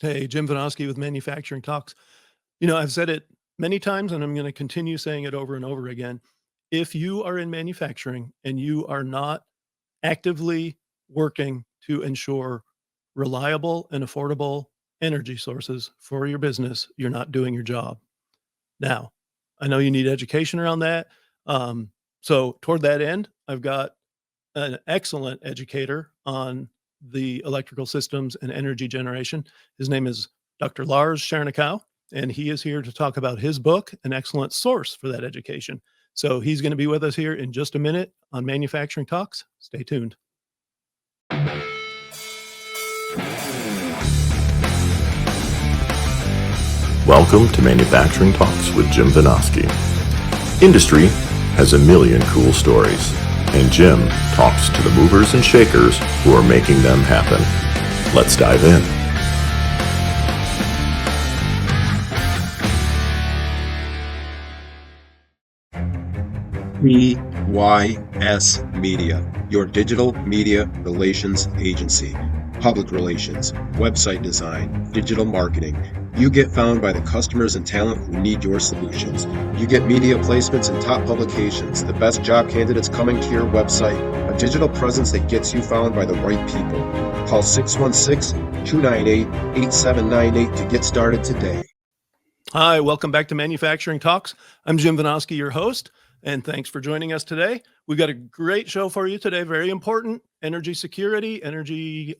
Hey, Jim Vanosky with Manufacturing Talks. I've said it many times and I'm going to continue saying it over and over again. If you are in manufacturing and you are not actively working to ensure reliable and affordable energy sources for your business, you're not doing your job. Now, I know you need education around that. So, toward that end, I've got an excellent educator on the electrical systems and energy generation. His name is Dr. Lars Schernikau, and he is here to talk about his book, an excellent source for that education. So he's going to be with us here in just a minute on Manufacturing Talks. Stay tuned. Welcome to Manufacturing Talks with Jim Vanosky. Industry has a million cool stories, and Jim talks to the movers and shakers who are making them happen. Let's dive in. PYS Media, your digital media relations agency. Public relations, website design, digital marketing. You get found by the customers and talent who need your solutions. You get media placements in top publications, the best job candidates coming to your website, a digital presence that gets you found by the right people. Call 616-298-8798 to get started today. Hi, welcome back to Manufacturing Talks. I'm Jim Vanosky, your host, and thanks for joining us today. We've got a great show for you today, very important: energy security, energy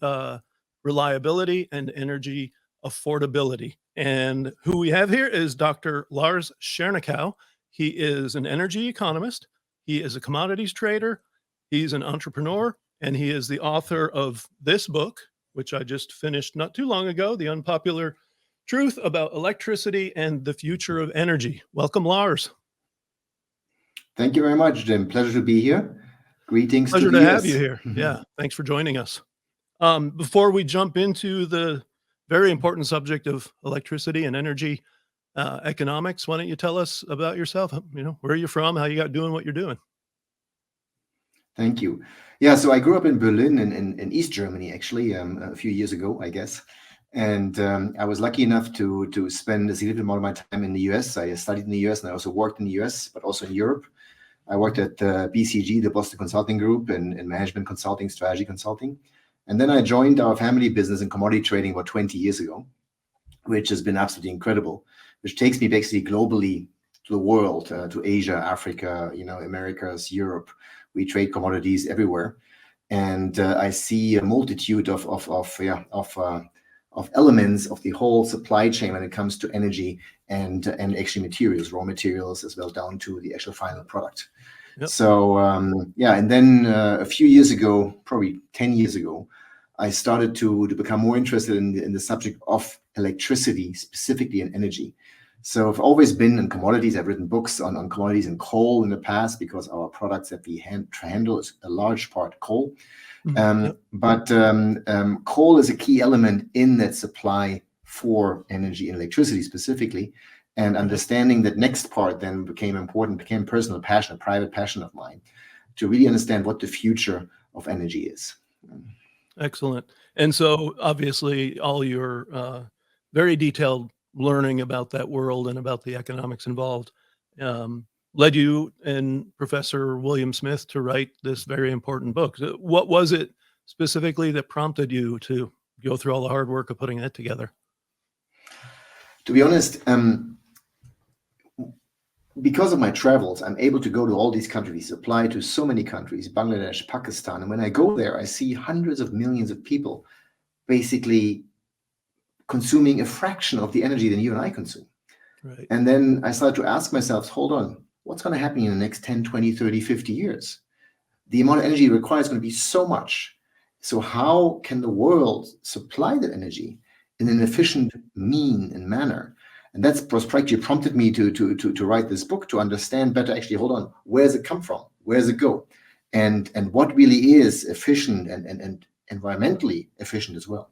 reliability, and energy affordability. And who we have here is Dr. Lars Schernikau. He is an energy economist. He is a commodities trader. He's an entrepreneur, and he is the author of this book, which I just finished not too long ago, The Unpopular Truth About Electricity and the Future of Energy. Welcome, Lars. Thank you very much, Jim. Pleasure to be here. Greetings Pleasure to the to US. have you here. Yeah, thanks for joining us. Before we jump into the very important subject of electricity and energy economics, why don't you tell us about yourself? Where are you from? How you got doing what you're doing? Thank you. Yeah, so I grew up in Berlin in East Germany, actually, a few years ago, I guess. And I was lucky enough to spend a significant amount of my time in the US. I studied in the US and I also worked in the US, but also in Europe. I worked at BCG, the Boston Consulting Group, in management consulting, strategy consulting. And then I joined our family business in commodity trading about 20 years ago, which has been absolutely incredible, which takes me basically globally to the world, to Asia, Africa, Americas, Europe. We trade commodities everywhere. And I see a multitude of elements of the whole supply chain when it comes to energy and actually materials, raw materials, as well down to the actual final product. Yep. So and then a few years ago, probably 10 years ago, I started to become more interested in the subject of electricity, specifically in energy. So I've always been in commodities. I've written books on commodities and coal in the past because our products that we handle is a large part coal. But coal is a key element in that supply for energy and electricity specifically. And understanding that next part then became important, became personal passion, a private passion of mine, to really understand what the future of energy is. Excellent. And so obviously all your very detailed learning about that world and about the economics involved led you and Professor William Smith to write this very important book. What was it specifically that prompted you to go through all the hard work of putting that together? To be honest, because of my travels, I'm able to go to all these countries, apply to so many countries, Bangladesh, Pakistan. And when I go there, I see hundreds of millions of people basically consuming a fraction of the energy than you and I consume. Right. And then I started to ask myself, hold on, what's going to happen in the next 10, 20, 30, 50 years? The amount of energy required is going to be so much. So how can the world supply that energy in an efficient mean and manner? And that's practically prompted me to write this book, to understand better, actually, hold on, where does it come from? Where does it go? And what really is efficient and environmentally efficient as well.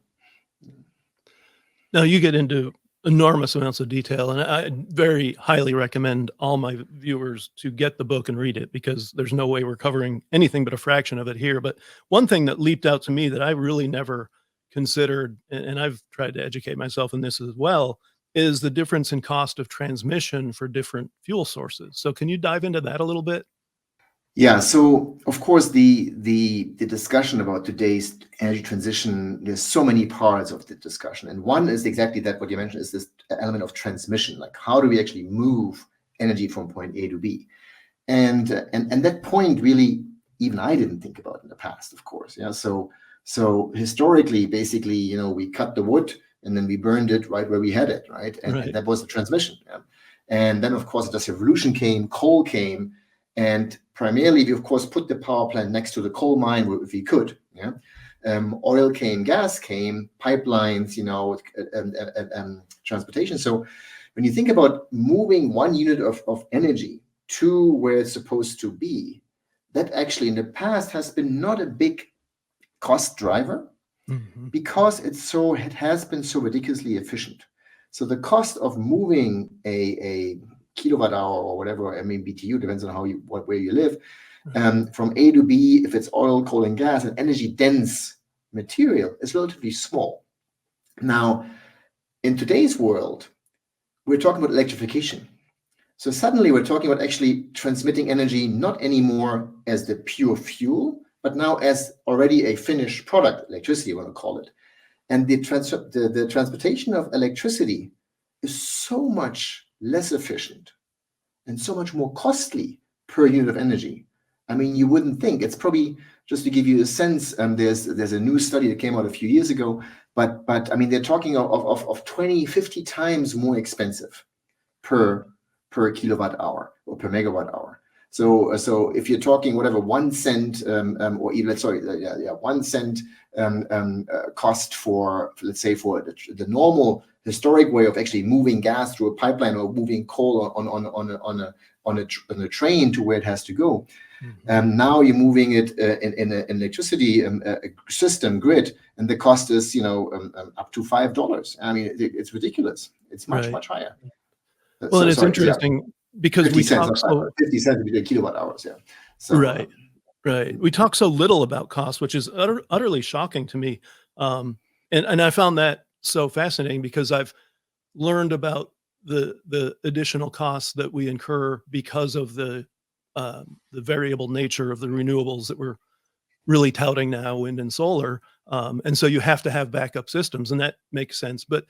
Now, you get into enormous amounts of detail, and I very highly recommend all my viewers to get the book and read it, because there's no way we're covering anything but a fraction of it here. But one thing that leaped out to me that I really never considered, and I've tried to educate myself in this as well, is the difference in cost of transmission for different fuel sources. So can you dive into that a little bit? Yeah, so of course the discussion about today's energy transition, there's so many parts of the discussion. And one is exactly that what you mentioned is this element of transmission, like how do we actually move energy from point A to B? And that point really even I didn't think about in the past, of course. Yeah. So historically, basically, we cut the wood and then we burned it right where we had it, right? And that was the transmission. Yeah? And then of course the industrial revolution came, coal came. And primarily, we of course put the power plant next to the coal mine if we could. Yeah, oil came, gas came, pipelines, transportation. So when you think about moving one unit of energy to where it's supposed to be, that actually in the past has been not a big cost driver because it has been so ridiculously efficient. So the cost of moving a kilowatt hour or whatever, BTU, depends on where you live, from A to B, if it's oil, coal, and gas, and energy dense material, is relatively small. Now, in today's world, we're talking about electrification. So suddenly we're talking about actually transmitting energy not anymore as the pure fuel, but now as already a finished product, electricity, you want to call it. And the transportation of electricity is so much less efficient and so much more costly per unit of energy. You wouldn't think. It's probably, just to give you a sense, there's a new study that came out a few years ago, but they're talking of 20, 50 times more expensive per kilowatt hour or per megawatt hour. So if you're talking whatever 1 cent or even 1 cent cost for, let's say, for the normal historic way of actually moving gas through a pipeline or moving coal on a train to where it has to go. Now you're moving it in an electricity system grid, and the cost is up to $5. It's ridiculous. It's much higher. Well, and it's interesting because we talk 50 cents a kilowatt hours. Yeah. So, right. We talk so little about cost, which is utterly shocking to me. And I found that so fascinating because I've learned about the additional costs that we incur because of the variable nature of the renewables that we're really touting now, wind and solar. And so you have to have backup systems, and that makes sense. But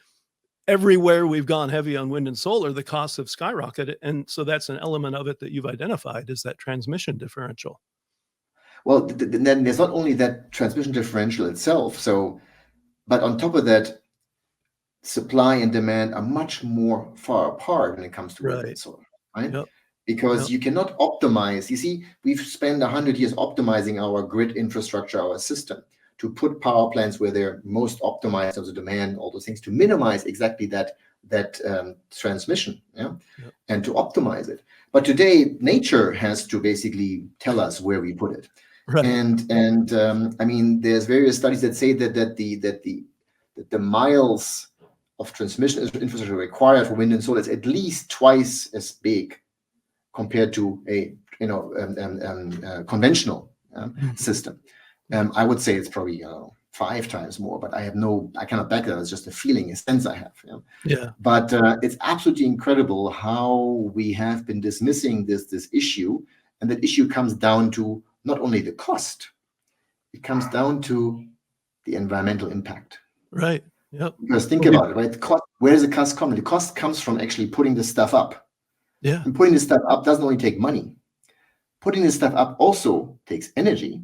everywhere we've gone heavy on wind and solar, the costs have skyrocketed. And so that's an element of it that you've identified, is that transmission differential. Well, then there's not only that transmission differential itself, but on top of that, supply and demand are much more far apart when it comes to wind and solar, right? Yep. Because you cannot optimize. You see, we've spent 100 years optimizing our grid infrastructure, our system, to put power plants where they're most optimized as a demand, all those things, to minimize exactly that transmission, and to optimize it. But today, nature has to basically tell us where we put it. Right. And there's various studies that say that the miles of transmission infrastructure required for wind and solar is at least twice as big compared to a conventional system. I would say it's probably 5 times more, but I cannot back that. It's just a feeling, a sense I have. Yeah. But it's absolutely incredible how we have been dismissing this issue, and that issue comes down to not only the cost, it comes down to the environmental impact. Right. Yep. Because think about it, right? The cost, where does the cost come? The cost comes from actually putting this stuff up. Yeah. And putting this stuff up doesn't only take money. Putting this stuff up also takes energy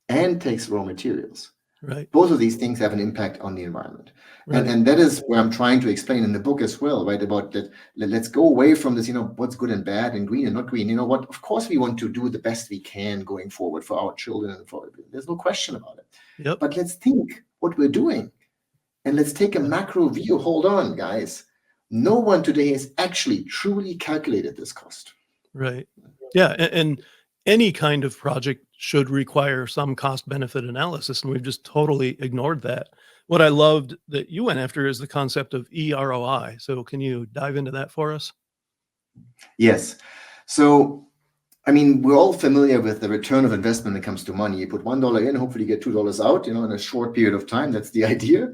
and takes raw materials. Right. Both of these things have an impact on the environment. Right. And that is where I'm trying to explain in the book as well, right? About that, let's go away from this, what's good and bad and green and not green. Of course we want to do the best we can going forward for our children and there's no question about it. Yep. But let's think what we're doing. And let's take a macro view. Hold on, guys. No one today has actually truly calculated this cost. Right. Yeah. And any kind of project should require some cost benefit analysis, and we've just totally ignored that. What I loved that you went after is the concept of eROI. So can you dive into that for us? Yes. So I mean, we're all familiar with the return of investment when it comes to money. You put $1 in, hopefully you get $2 out, in a short period of time. That's the idea.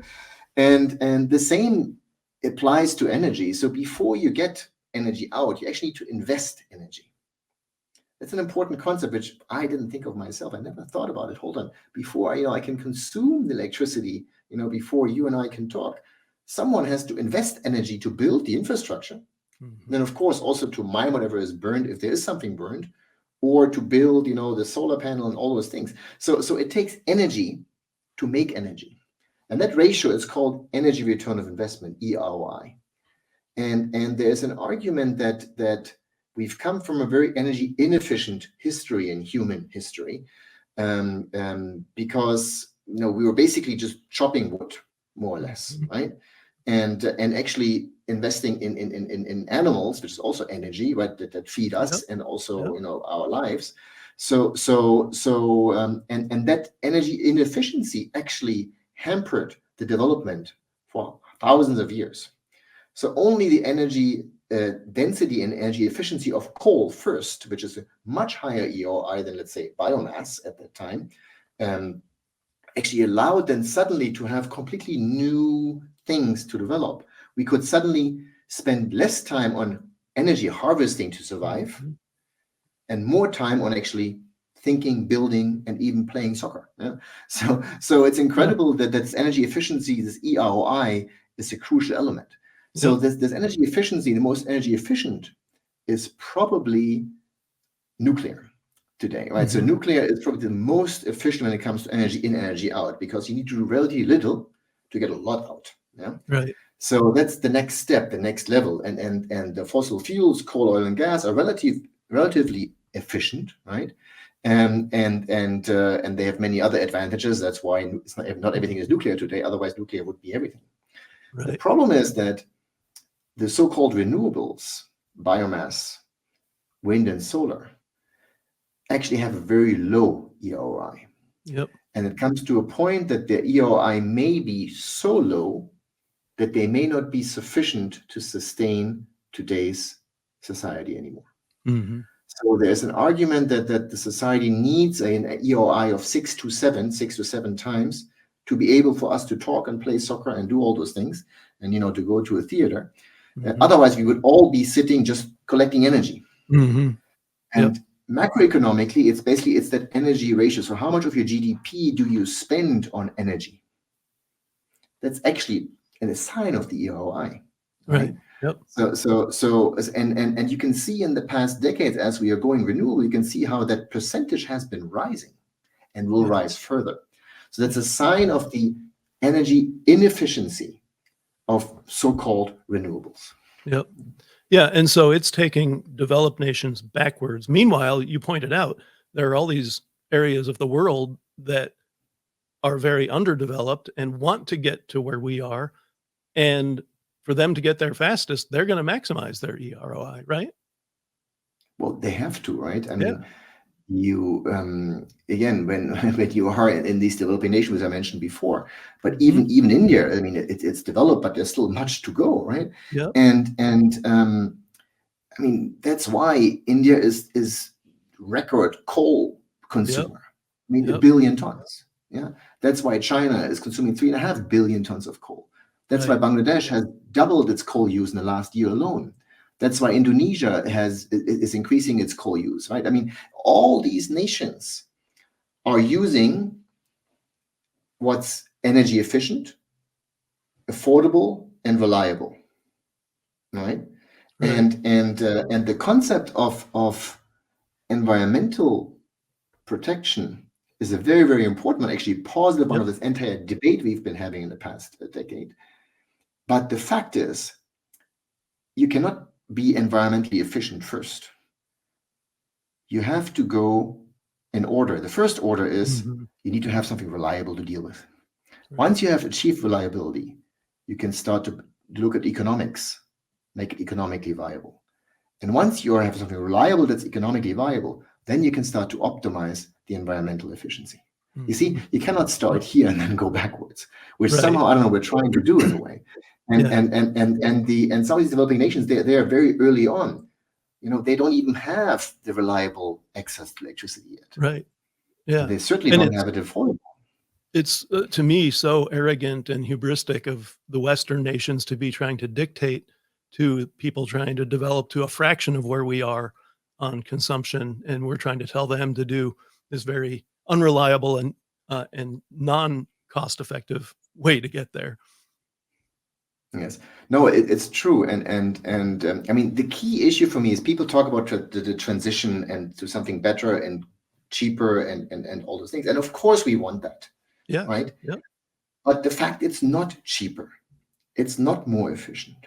And the same applies to energy. So before you get energy out, you actually need to invest energy. That's an important concept, which I didn't think of myself. I never thought about it. Hold on. Before I can consume the electricity, before you and I can talk, someone has to invest energy to build the infrastructure. Mm-hmm. Then, of course, also to mine whatever is burned, if there is something burned, or to build, the solar panel and all those things. So it takes energy to make energy. And that ratio is called energy return of investment, eROI. And there's an argument that we've come from a very energy inefficient history in human history, because we were basically just chopping wood, more or less, right? And actually investing in animals, which is also energy, right? That feed us and also our lives. So that energy inefficiency actually hampered the development for thousands of years. So only the energy density and energy efficiency of coal first, which is a much higher eROI than, let's say, biomass at that time, actually allowed then suddenly to have completely new things to develop. We could suddenly spend less time on energy harvesting to survive and more time on actually thinking, building, and even playing soccer. Yeah? So it's incredible that this energy efficiency, this eROI, is a crucial element. So this energy efficiency, the most energy efficient, is probably nuclear today, right? So nuclear is probably the most efficient when it comes to energy in, energy out, because you need to do relatively little to get a lot out. Yeah, right. So that's the next step, the next level, and the fossil fuels, coal, oil, and gas are relatively efficient, right? And they have many other advantages. That's why it's not everything is nuclear today. Otherwise, nuclear would be everything. Right. The problem is that the so-called renewables, biomass, wind, and solar, actually have a very low eROI. Yep. And it comes to a point that their eROI may be so low that they may not be sufficient to sustain today's society anymore. Mm-hmm. So there's an argument that the society needs an eROI of 6 to 7 times to be able for us to talk and play soccer and do all those things, and to go to a theater. Otherwise, we would all be sitting just collecting energy. Mm-hmm. And macroeconomically, it's that energy ratio. So how much of your GDP do you spend on energy? That's actually a sign of the eROI. Right. Yep. So and you can see in the past decades, as we are going renewable, you can see how that percentage has been rising and will rise further. So that's a sign of the energy inefficiency of so-called renewables. Yep. Yeah, and so it's taking developed nations backwards. Meanwhile, you pointed out there are all these areas of the world that are very underdeveloped and want to get to where we are. And for them to get there fastest, they're going to maximize their eROI, right? Well, they have to, right? I mean, you again, when you are in these developing nations, as I mentioned before, but even India, I mean, it's developed, but there's still much to go, right? Yeah. And I mean, that's why India is record coal consumer. I mean, 1 billion tons. Yeah. That's why China is consuming 3.5 billion tons of coal. That's why Bangladesh has doubled its coal use in the last year alone. That's why Indonesia is increasing its coal use, right? I mean, all these nations are using what's energy efficient, affordable, and reliable, right? And the concept of environmental protection is a very, very important one, actually positive one of this entire debate we've been having in the past decade. But the fact is, you cannot be environmentally efficient first. You have to go in order. The first order is you need to have something reliable to deal with. Once you have achieved reliability, you can start to look at economics, make it economically viable. And once you have something reliable that's economically viable, then you can start to optimize the environmental efficiency. You see, you cannot start here and then go backwards, which somehow, I don't know, we're trying to do in a way. And some of these developing nations, they are very early on. they don't even have the reliable access to electricity yet. Right. Yeah. They certainly And don't have it affordable. it's to me so arrogant and hubristic of the Western nations to be trying to dictate to people trying to develop to a fraction of where we are on consumption, and we're trying to tell them to do this very unreliable and non-cost effective way to get there. Yes, no, it's true, and I mean, the key issue for me is people talk about the transition and to something better and cheaper and all those things, and of course we want that, Yeah. right? Yeah. But the fact it's not cheaper, it's not more efficient,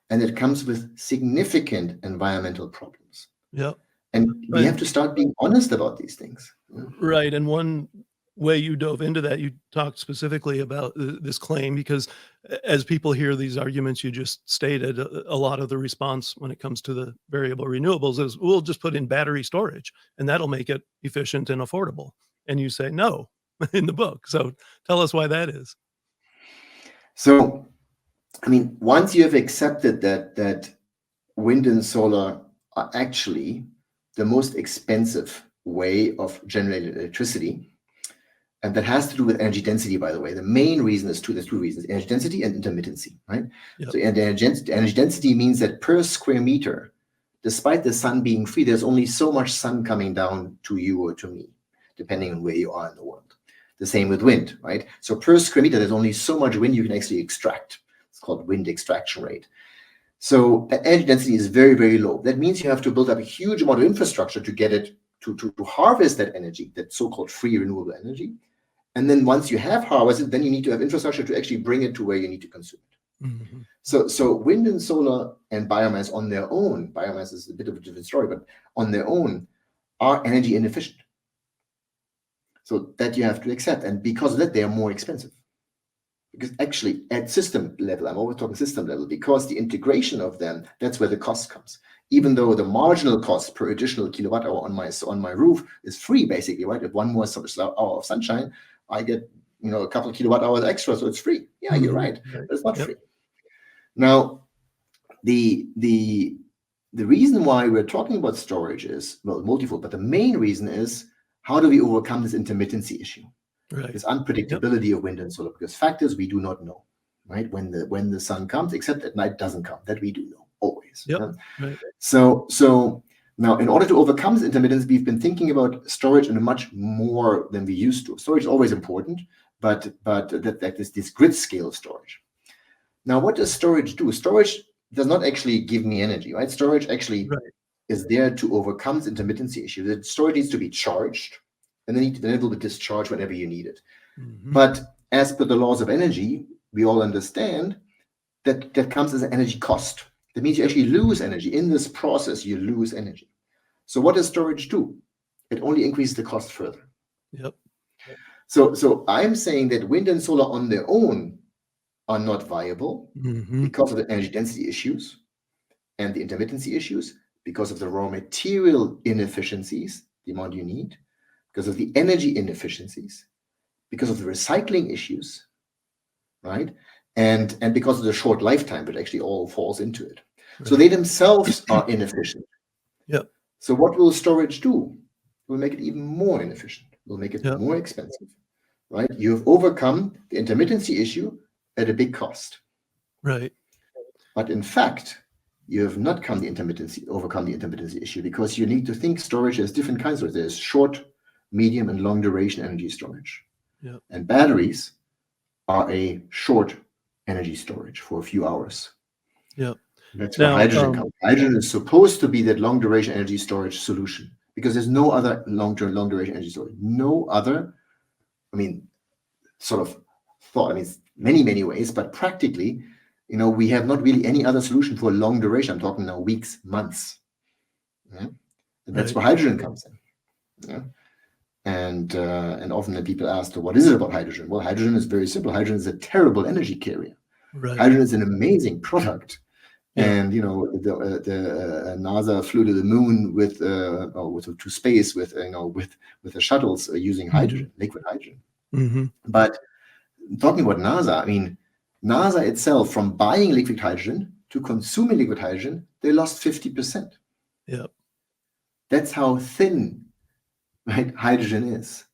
and it comes with significant environmental problems. Yeah. And we have to start being honest about these things. Right. And one way you dove into that, you talked specifically about this claim, because as people hear these arguments you just stated, a lot of the response when it comes to the variable renewables is, we'll just put in battery storage and that'll make it efficient and affordable. And you say no in the book. So tell us why that is. So, I mean, once you have accepted that wind and solar are actually the most expensive way of generating electricity, and that has to do with energy density, by the way. The main reason is there's two reasons: energy density and intermittency, right? Yep. So energy density means that per square meter, despite the sun being free, there's only so much sun coming down to you or to me, depending on where you are in the world. The same with wind, right? So per square meter, there's only so much wind you can actually extract. It's called wind extraction rate. So energy density is very, very low. That means you have to build up a huge amount of infrastructure to get it to harvest that energy, that so-called free renewable energy. And then once you have harvested, then you need to have infrastructure to actually bring it to where you need to consume it. Mm-hmm. So wind and solar and biomass on their own, biomass is a bit of a different story, but on their own are energy inefficient. So that you have to accept. And because of that, they are more expensive. Because actually at system level, I'm always talking system level, because the integration of them, that's where the cost comes. Even though the marginal cost per additional kilowatt hour on my roof is free, basically, right? If one more hour of sunshine, I get a couple of kilowatt hours extra, so it's free. Yeah, you're right, but it's not free. Now, the reason why we're talking about storage is, well, multifold, but the main reason is, how do we overcome this intermittency issue? Right. This unpredictability of wind and solar, because fact is we do not know, right? When the sun comes, except at night doesn't come. That we do know always. Yep. Yeah? Right. So now, in order to overcome this intermittence, we've been thinking about storage in a much more than we used to. Storage is always important, but this grid scale storage. Now, what does storage do? Storage does not actually give me energy, right? Storage actually is there to overcome this intermittency issue. The storage needs to be charged, and then it will be discharged whenever you need it. Mm-hmm. But as per the laws of energy, we all understand that comes as an energy cost. That means you actually lose energy. In this process, you lose energy. So what does storage do? It only increases the cost further. Yep. So I'm saying that wind and solar on their own are not viable because of the energy density issues and the intermittency issues, because of the raw material inefficiencies, the amount you need, because of the energy inefficiencies, because of the recycling issues, right? And because of the short lifetime, but actually all falls into it. Right. So they themselves are inefficient. Yep. So what will storage do? It will make it even more inefficient. It will make it more expensive, right? You have overcome the intermittency issue at a big cost. Right. But in fact, you have not overcome the intermittency issue, because you need to think storage has different kinds of it. There's short, medium, and long duration energy storage. Yep. And batteries are a short energy storage for a few hours. Yep. That's where hydrogen comes. Hydrogen is supposed to be that long duration energy storage solution, because there's no other long duration energy storage. No other, sort of thought, many ways, but practically, we have not really any other solution for a long duration. I'm talking now weeks, months. Yeah? And that's where hydrogen comes in. Yeah? And often the people ask, what is it about hydrogen? Well, hydrogen is very simple. Hydrogen is a terrible energy carrier. Right. Hydrogen is an amazing product. Yeah. And the NASA flew to the moon to space with the shuttles using hydrogen, liquid hydrogen. Mm-hmm. But talking about NASA, NASA itself, from buying liquid hydrogen to consuming liquid hydrogen, they lost 50%. Yep. That's how thin, right, hydrogen is.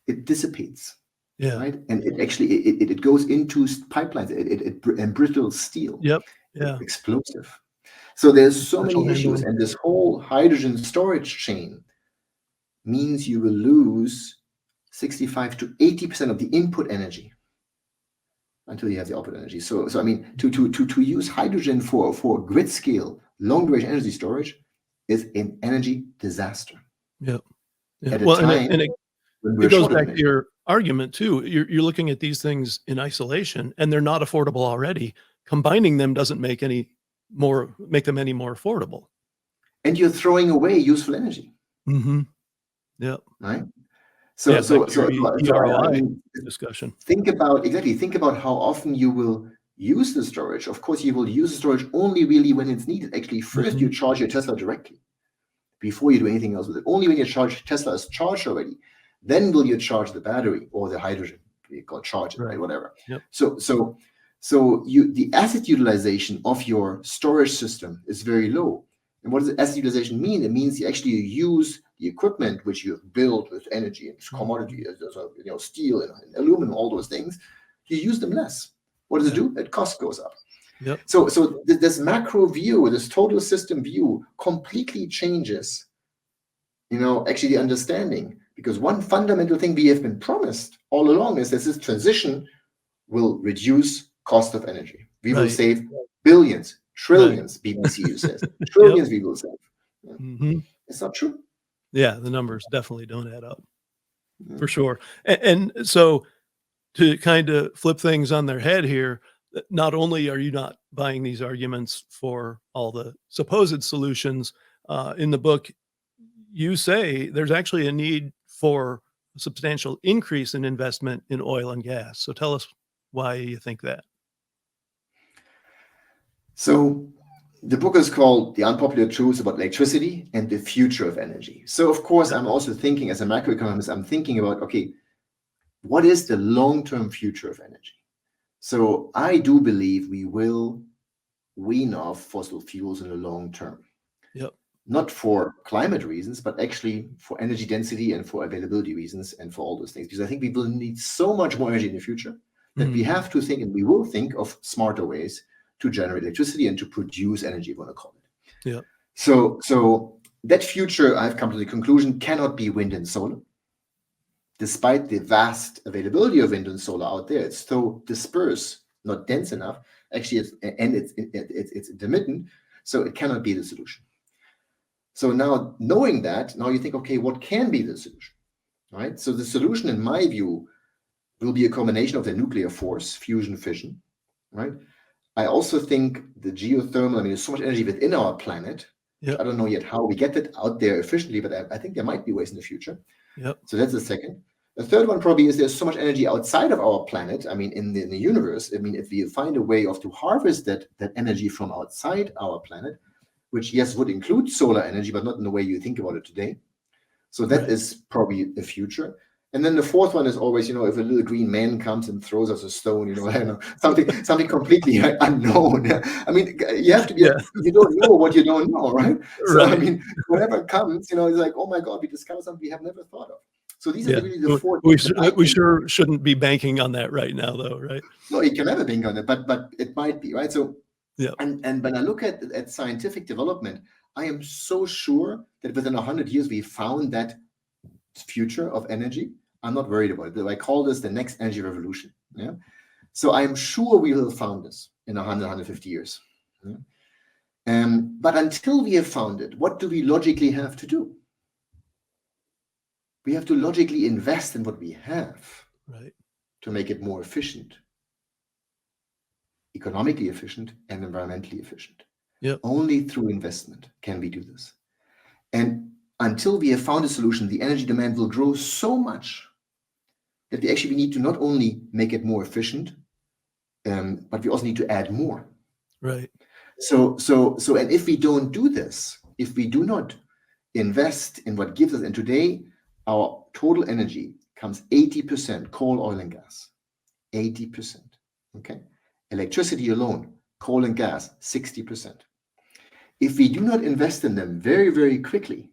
It dissipates, Yeah. right? And it actually it goes into pipelines. It embrittles steel. Yep. It's Yeah. explosive. So there's so Special many issues, handling. and this whole hydrogen storage chain means you will lose 65 to 80% of the input energy until you have the output energy. So I mean, to use hydrogen for grid scale, long duration energy storage is an energy disaster. Yep. Yeah. At a Well, time and when it we're goes short of back to energy. your argument too. You're looking at these things in isolation, and they're not affordable already. Combining them doesn't make them any more affordable. And you're throwing away useful energy, Mm-hmm. Yep. right? Yeah. So Back to your I eROI mean, discussion. think about how often you will use the storage. Of course, you will use the storage only really when it's needed. Actually, first you charge your Tesla directly before you do anything else with it. Only when your Tesla is charged already, then will you charge the battery or the hydrogen. You call charge it, right? Whatever. Yep. So the asset utilization of your storage system is very low. And what does asset utilization mean? It means you actually use the equipment which you have built with energy and commodity, steel and aluminum, all those things. You use them less. What does it do? That cost goes up. Yep. So this macro view, this total system view, completely changes, actually the understanding. Because one fundamental thing we have been promised all along is that this transition will reduce cost of energy. We will save billions, trillions, BBC says. Trillions we will save. Yeah. It's not true. Yeah, the numbers definitely don't add up. For sure. And so to kind of flip things on their head here, not only are you not buying these arguments for all the supposed solutions, in the book, you say there's actually a need for a substantial increase in investment in oil and gas. So tell us why you think that. So the book is called The Unpopular Truth About Electricity and the Future of Energy. So of course, I'm also thinking as a macroeconomist, I'm thinking about, okay, what is the long-term future of energy? So I do believe we will wean off fossil fuels in the long term. Yep. Not for climate reasons, but actually for energy density and for availability reasons and for all those things. Because I think we will need so much more energy in the future that we have to think, and we will think of smarter ways to generate electricity and to produce energy, if you want to call it. Yeah. So that future, I've come to the conclusion, cannot be wind and solar. Despite the vast availability of wind and solar out there, it's so dispersed, not dense enough. Actually, it's intermittent, so it cannot be the solution. So now, knowing that, now you think, okay, what can be the solution, right? So the solution, in my view, will be a combination of the nuclear force, fusion, fission, right? I also think the geothermal, there's so much energy within our planet. Yep. I don't know yet how we get it out there efficiently, but I think there might be ways in the future. Yep. So that's the second. The third one probably is there's so much energy outside of our planet. In the universe. If we find a way to harvest that energy from outside our planet, which yes would include solar energy, but not in the way you think about it today. So that is probably the future. And then the fourth one is always, if a little green man comes and throws us a stone, something completely unknown. You have to be, you don't know what you don't know, right? So, whatever comes, it's like, oh my God, we discovered something we have never thought of. So these are really the four. We sure shouldn't be banking on that right now, though, right? No, you can never bank on it, but it might be, right? So, yeah. And when I look at scientific development, I am so sure that within 100 years we found that future of energy. I'm not worried about it. I call this the next energy revolution. Yeah. So I'm sure we will have found this in 150 years. Yeah? But until we have found it, what do we logically have to do? We have to logically invest in what we have, right, to make it more efficient, economically efficient and environmentally efficient. Yep. Only through investment can we do this. And until we have found a solution, the energy demand will grow so much that we actually need to not only make it more efficient, but we also need to add more. Right. So, and if we don't do this, if we do not invest in what gives us, and today our total energy comes 80% coal, oil, and gas. 80%. Okay. Electricity alone, coal and gas, 60%. if we do not invest in them very, very quickly,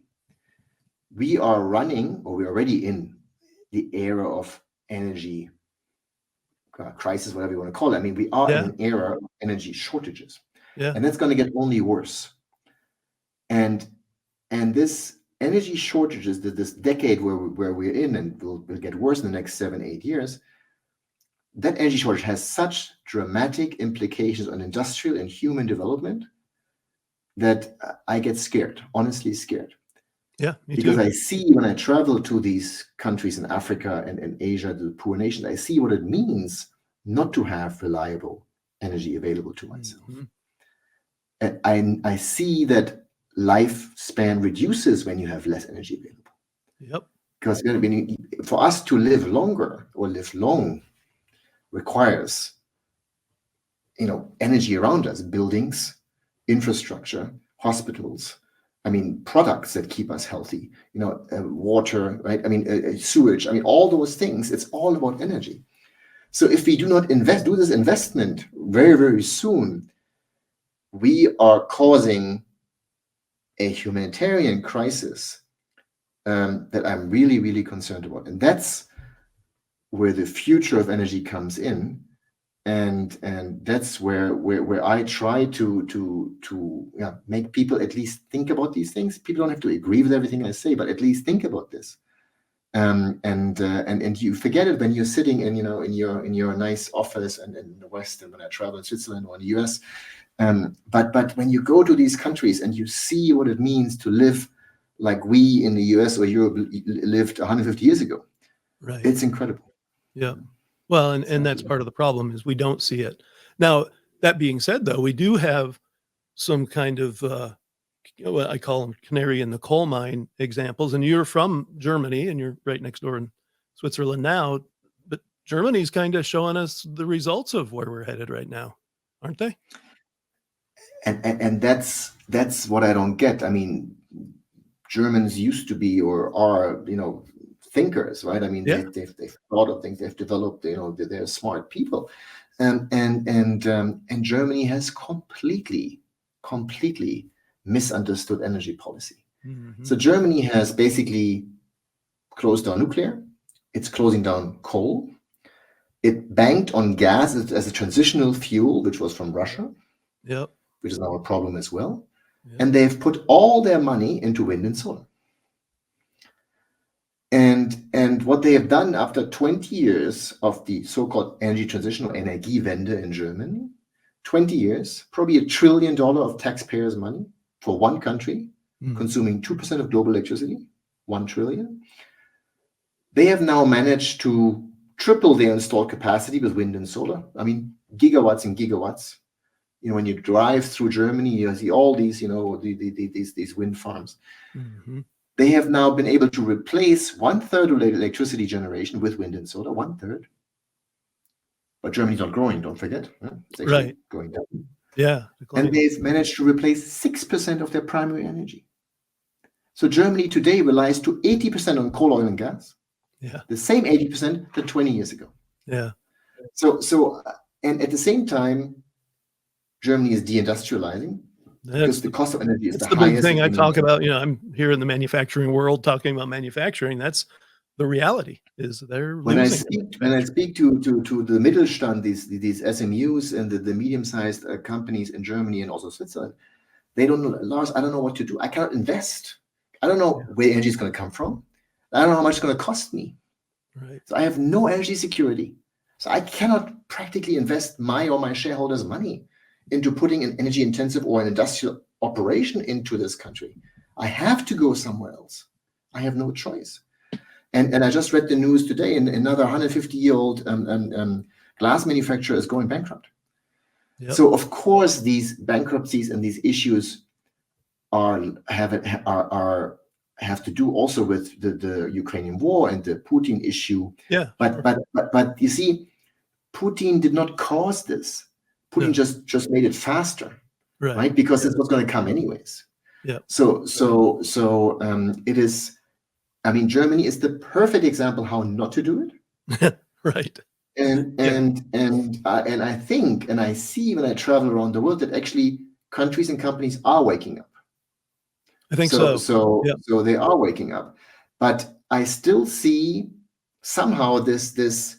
we are running, or we're already in the era of energy crisis, whatever you want to call it. I mean, we are in an era of energy shortages, and that's going to get only worse. And this energy shortages, this decade where we're in, and will get worse in the next 7-8 years, that energy shortage has such dramatic implications on industrial and human development that I get scared, honestly scared. Yeah, me because too. I see when I travel to these countries in Africa and Asia, the poor nations, I see what it means not to have reliable energy available to myself. Mm-hmm. And I see that lifespan reduces when you have less energy available. Yep. Because for us to live longer or live long requires, energy around us, buildings, infrastructure, hospitals. I mean, products that keep us healthy, water, right? I mean, sewage, I mean, all those things, it's all about energy. So if we do not do this investment very, very soon, we are causing a humanitarian crisis that I'm really, really concerned about. And that's where the future of energy comes in. And that's where I try to make people at least think about these things. People don't have to agree with everything I say, but at least think about this. And you forget it when you're sitting in your nice office and in the West, and when I travel in Switzerland or in the US. But when you go to these countries and you see what it means to live like we in the US or Europe lived 150 years ago, right? It's incredible. Yeah. Well, and that's part of the problem is we don't see it. Now, that being said, though, we do have some kind of, what I call them canary in the coal mine examples. And you're from Germany and you're right next door in Switzerland now, but Germany's kind of showing us the results of where we're headed right now, aren't they? And that's what I don't get. I mean, Germans used to be or are, thinkers, right? I mean, they've thought of things, they've developed, they're smart people, and Germany has completely misunderstood energy policy. Mm-hmm. So Germany has basically closed down nuclear. It's closing down coal. It banked on gas as a transitional fuel, which was from Russia, which is now a problem as well. Yep. And they've put all their money into wind and solar. And what they have done after 20 years of the so-called energy transition or Energiewende in Germany, 20 years, probably $1 trillion of taxpayers' money for one country, consuming 2% of global electricity, 1 trillion. They have now managed to triple their installed capacity with wind and solar. I mean, gigawatts and gigawatts. When you drive through Germany, you see all these, these wind farms. Mm-hmm. They have now been able to replace 1/3 of the electricity generation with wind and solar, 1/3. But Germany's not growing, don't forget. It's actually going down. Yeah. And they've managed to replace 6% of their primary energy. So Germany today relies to 80% on coal, oil, and gas. Yeah. The same 80% than 20 years ago. Yeah. So and at the same time, Germany is deindustrializing. Because the cost of energy is the highest. Big thing I talk about. I'm here in the manufacturing world talking about manufacturing. That's the reality. Is they're when I speak to the Mittelstand, these SMUs and the medium-sized companies in Germany and also Switzerland, they don't know. Lars, I don't know what to do. I cannot invest. I don't know where energy is going to come from. I don't know how much it's going to cost me. Right. So I have no energy security. So I cannot practically invest my or my shareholders' money into putting an energy intensive or an industrial operation into this country. I have to go somewhere else. I have no choice. And I just read the news today, and another 150-year-old glass manufacturer is going bankrupt. Yep. So of course these bankruptcies and these issues have to do also with the Ukrainian war and the Putin issue. Yeah. But you see, Putin did not cause this. Putin just made it faster, right? Because this was going to come anyways. Yeah. So it is. I mean, Germany is the perfect example how not to do it. Right. And I think and I see when I travel around the world that actually countries and companies are waking up. I think so. Yeah. So they are waking up, but I still see somehow this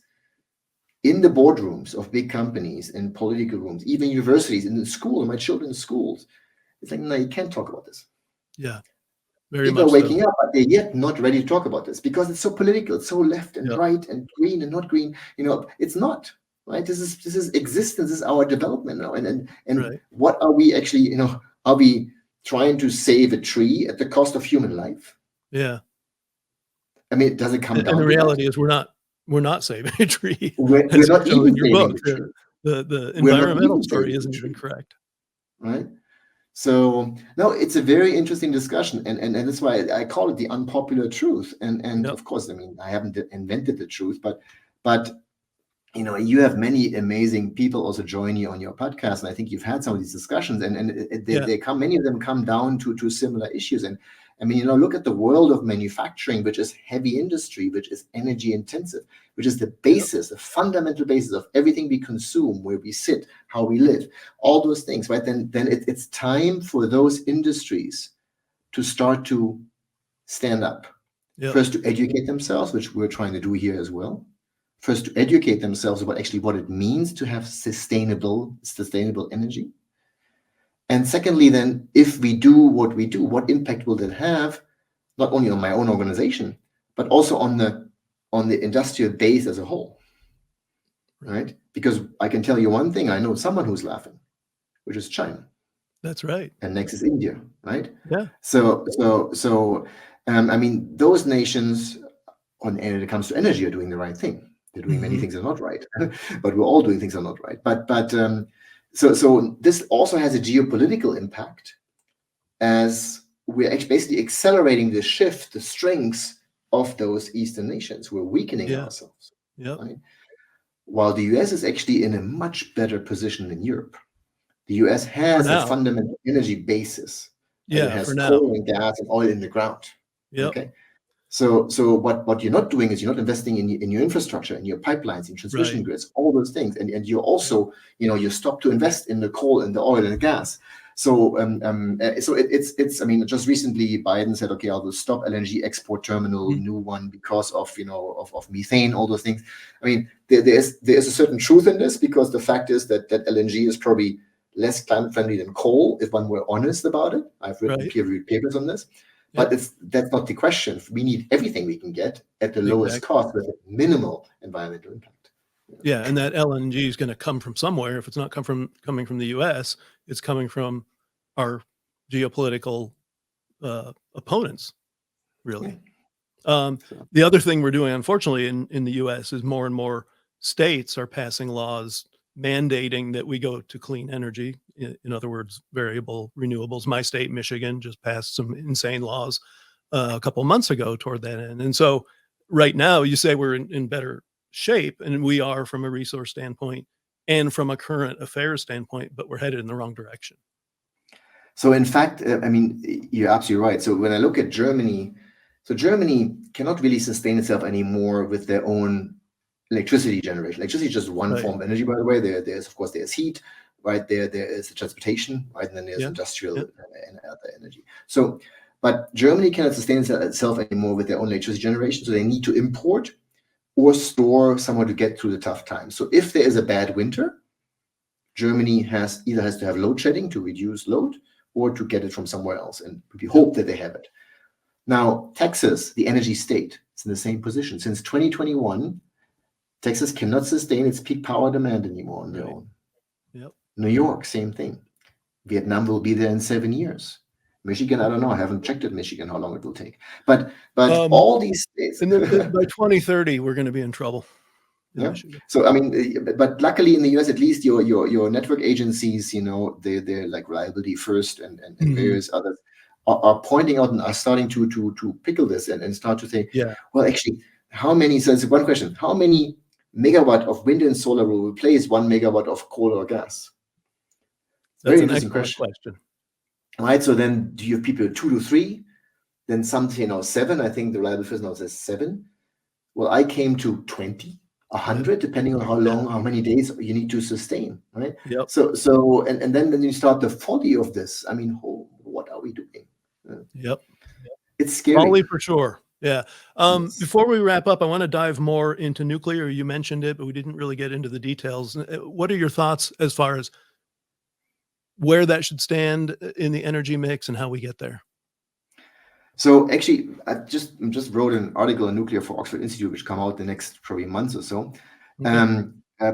in the boardrooms of big companies, in political rooms, even universities, in the school, my children's schools. It's like, no, you can't talk about this. Yeah, very People much are waking so. up, but they're yet not ready to talk about this because it's so political, it's so left and right and green and not green. It's not, right? This is existence, this is our development now. And Right. what are we actually, are we trying to save a tree at the cost of human life? Yeah. I mean, does it come down And the to reality is we're not saving a tree. We're not even in your saving book. the tree. The We're not environmental even story saving isn't the even tree. correct. Right? So no, it's a very interesting discussion, and that's why I call it the unpopular truth. And of course, I mean, I haven't invented the truth, but you have many amazing people also join you on your podcast, and I think you've had some of these discussions, and many of them come down to similar issues. And I mean, look at the world of manufacturing, which is heavy industry, which is energy intensive, which is the basis, the fundamental basis of everything we consume, where we sit, how we live, all those things, right? Then it's time for those industries to start to stand up. First, to educate themselves, which we're trying to do here as well. First, to educate themselves about actually what it means to have sustainable energy. And secondly, then, if we do what we do, what impact will that have, not only on my own organization, but also on the industrial base as a whole, right? Because I can tell you one thing, I know someone who's laughing, which is China. That's right. And next is India, right? Yeah. So I mean, those nations, when it comes to energy, are doing the right thing. They're doing many things that are not right, but we're all doing things that are not right. So this also has a geopolitical impact, as we're actually basically accelerating the shift, the strengths of those Eastern nations. We're weakening ourselves. Right? While the US is actually in a much better position than Europe. The US has a fundamental energy basis. Yeah, it has for now. coal and gas and oil in the ground. Yep. Okay. So what you're not doing is you're not investing in your infrastructure, in your pipelines, in transmission grids, all those things, and you're also you stop to invest in the coal and the oil and the gas. So it's I mean, just recently Biden said, okay, I'll stop LNG export terminal, new one, because of of methane, all those things. I mean, there's a certain truth in this, because the fact is that LNG is probably less climate friendly than coal, if one were honest about it. I've written peer-reviewed papers on this. But that's not the question. We need everything we can get at the lowest cost with minimal environmental impact. Yeah, and that LNG is going to come from somewhere. If it's not coming from the U.S., it's coming from our geopolitical opponents, really. The other thing we're doing, unfortunately, in the U.S. is more and more states are passing laws mandating that we go to clean energy. In other words, variable renewables. My state, Michigan, just passed some insane laws a couple of months ago toward that end. And so right now you say we're in better shape, and we are from a resource standpoint and from a current affairs standpoint, but we're headed in the wrong direction. So in fact, I mean, you're absolutely right. So when I look at Germany, so Germany cannot really sustain itself anymore with their own electricity generation. Electricity is just one form of energy, by the way. There's of course there's heat, right? There is transportation, right? And then there's industrial and other energy. So, but Germany cannot sustain itself anymore with their own electricity generation. So they need to import or store somewhere to get through the tough times. So if there is a bad winter, Germany either has to have load shedding to reduce load, or to get it from somewhere else. And we hope that they have it. Now, Texas, the energy state, is in the same position. Since 2021, Texas cannot sustain its peak power demand anymore on their own. New York, same thing. Vietnam will be there in 7 years. Michigan, I don't know. I haven't checked at Michigan how long it will take. But all these states. And by 2030, we're going to be in trouble. Michigan. So I mean, but luckily in the US, at least your network agencies, they're like Reliability First and various others are pointing out and are starting to pickle this and start to say, well, actually, how many? So it's one question: how many megawatt of wind and solar will replace 1 megawatt of coal or gas? That's an excellent question. Right. So then, do you have people 2 to 3? Then some say 7. I think the Reliable First now says 7. Well, I came to 20 100, depending on how long, how many days you need to sustain, right? Yep. And then you start the folly of this. I mean, what are we doing? Yep. It's scary. Folly for sure. Yeah. Yes. Before we wrap up, I want to dive more into nuclear. You mentioned it, but we didn't really get into the details. What are your thoughts as far as where that should stand in the energy mix and how we get there? So actually, I just wrote an article on nuclear for Oxford Institute, which come out the next probably months or so, Okay.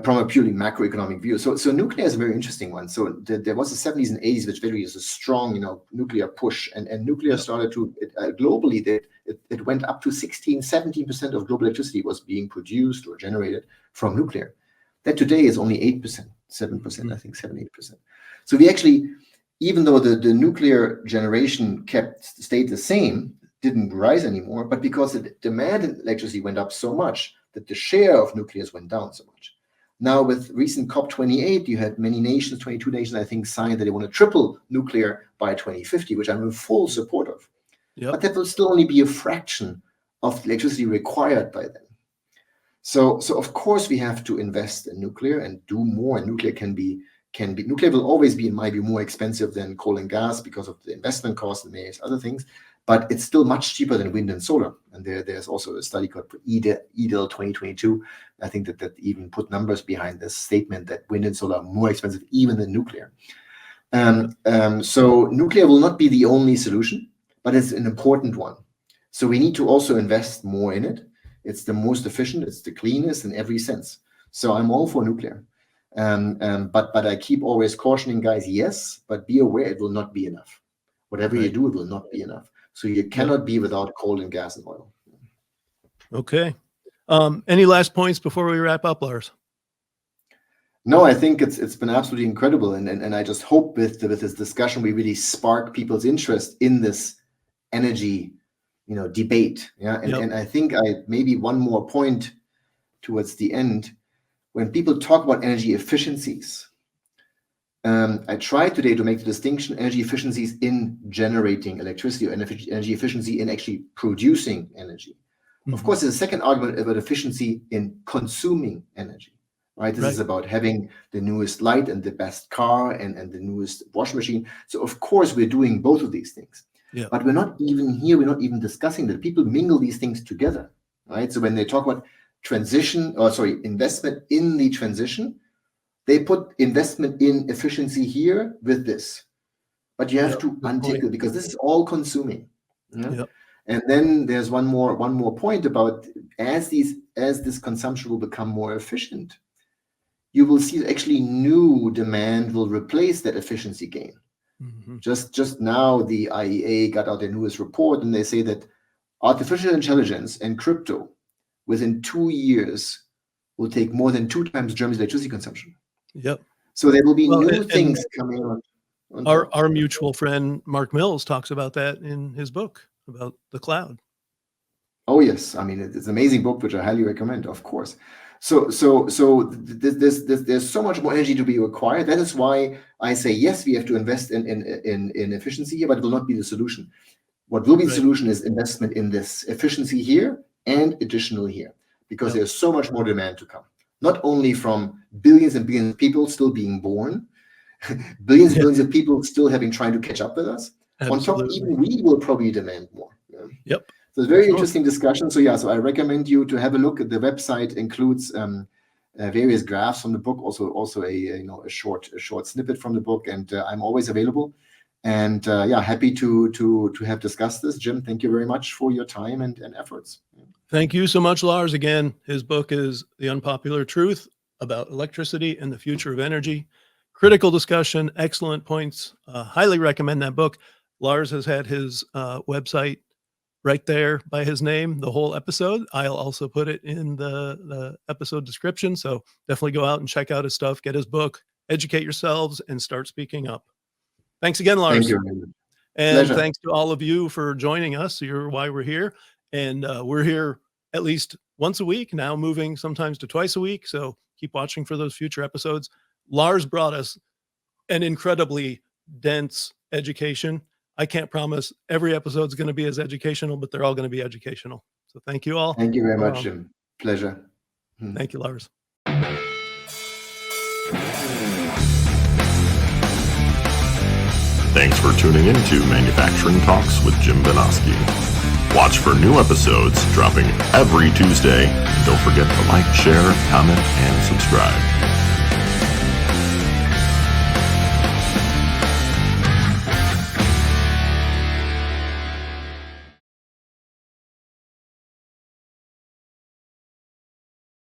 from a purely macroeconomic view. So nuclear is a very interesting one. So there was the 70s and 80s, which really is a strong, nuclear push, and nuclear started to globally. It went up to 16-17% of global electricity was being produced or generated from nuclear. That today is only 8%, 7%, I think 7-8%. So we actually, even though the nuclear generation stayed the same, didn't rise anymore, but because the demand in electricity went up so much that the share of nucleus went down so much. Now with recent COP28, you had many nations, 22 nations, I think, signed that they want to triple nuclear by 2050, which I'm in full support of. Yep. But that will still only be a fraction of the electricity required by then. So of course we have to invest in nuclear and do more. And nuclear will always be, in my view, more expensive than coal and gas because of the investment costs and various other things. But it's still much cheaper than wind and solar. And there's also a study called EDIL 2022. I think that even put numbers behind this statement that wind and solar are more expensive even than nuclear. So nuclear will not be the only solution, but it's an important one. So we need to also invest more in it. It's the most efficient, it's the cleanest in every sense. So I'm all for nuclear. But I keep always cautioning guys, yes, but be aware it will not be enough. Whatever you do, it will not be enough. So you cannot be without coal and gas and oil. Okay. Any last points before we wrap up, Lars? No, I think it's been absolutely incredible. And I just hope with this discussion, we really spark people's interest in this energy, debate. Yeah. And I think maybe one more point towards the end. When people talk about energy efficiencies, I tried today to make the distinction energy efficiencies in generating electricity or energy efficiency in actually producing energy. Mm-hmm. Of course, there's a second argument about efficiency in consuming energy, right? This is about having the newest light and the best car and the newest washing machine. So of course, we're doing both of these things. Yeah. But we're not even discussing that. People mingle these things together, right? So when they talk about investment in the transition, they put investment in efficiency here with this, but you have to untangle because this is all consuming. And then there's one more point about as this consumption will become more efficient, you will see that actually new demand will replace that efficiency gain. Mm-hmm. Just now the IEA got out their newest report and they say that artificial intelligence and crypto within 2 years will take more than 2 times Germany's electricity consumption. Yep. So there will be new things coming on. Our mutual friend Mark Mills talks about that in his book about the cloud. Oh yes, I mean it's an amazing book which I highly recommend, of course. So there's so much more energy to be required. That is why I say yes, we have to invest in efficiency here, but it will not be the solution. What will be the solution is investment in this efficiency here and additional here, because there's so much more demand to come. Not only from billions and billions of people still being born, billions and billions of people still trying to catch up with us. Absolutely. On top, even we will probably demand more. Yep. So it's a very interesting discussion. So I recommend you to have a look at the website. Includes various graphs from the book, also a short snippet from the book, and I'm always available. And happy to have discussed this. Jim, thank you very much for your time and efforts. Thank you so much, Lars. Again, his book is The Unpopular Truth About Electricity and the Future of Energy. Critical discussion, excellent points. Highly recommend that book. Lars has had his website right there by his name, the whole episode. I'll also put it in the episode description. So definitely go out and check out his stuff, get his book, educate yourselves, and start speaking up. Thanks again, Lars. Thank you. And Pleasure. Thanks to all of you for joining us. You're why we're here. And we're here at least once a week, now moving sometimes to twice a week. So keep watching for those future episodes. Lars brought us an incredibly dense education. I can't promise every episode is going to be as educational, but they're all going to be educational. So thank you all. Thank you very much, Jim. Pleasure. Thank you, Lars. Thanks for tuning in to Manufacturing Talks with Jim Vinoski. Watch for new episodes dropping every Tuesday. And don't forget to like, share, comment, and subscribe.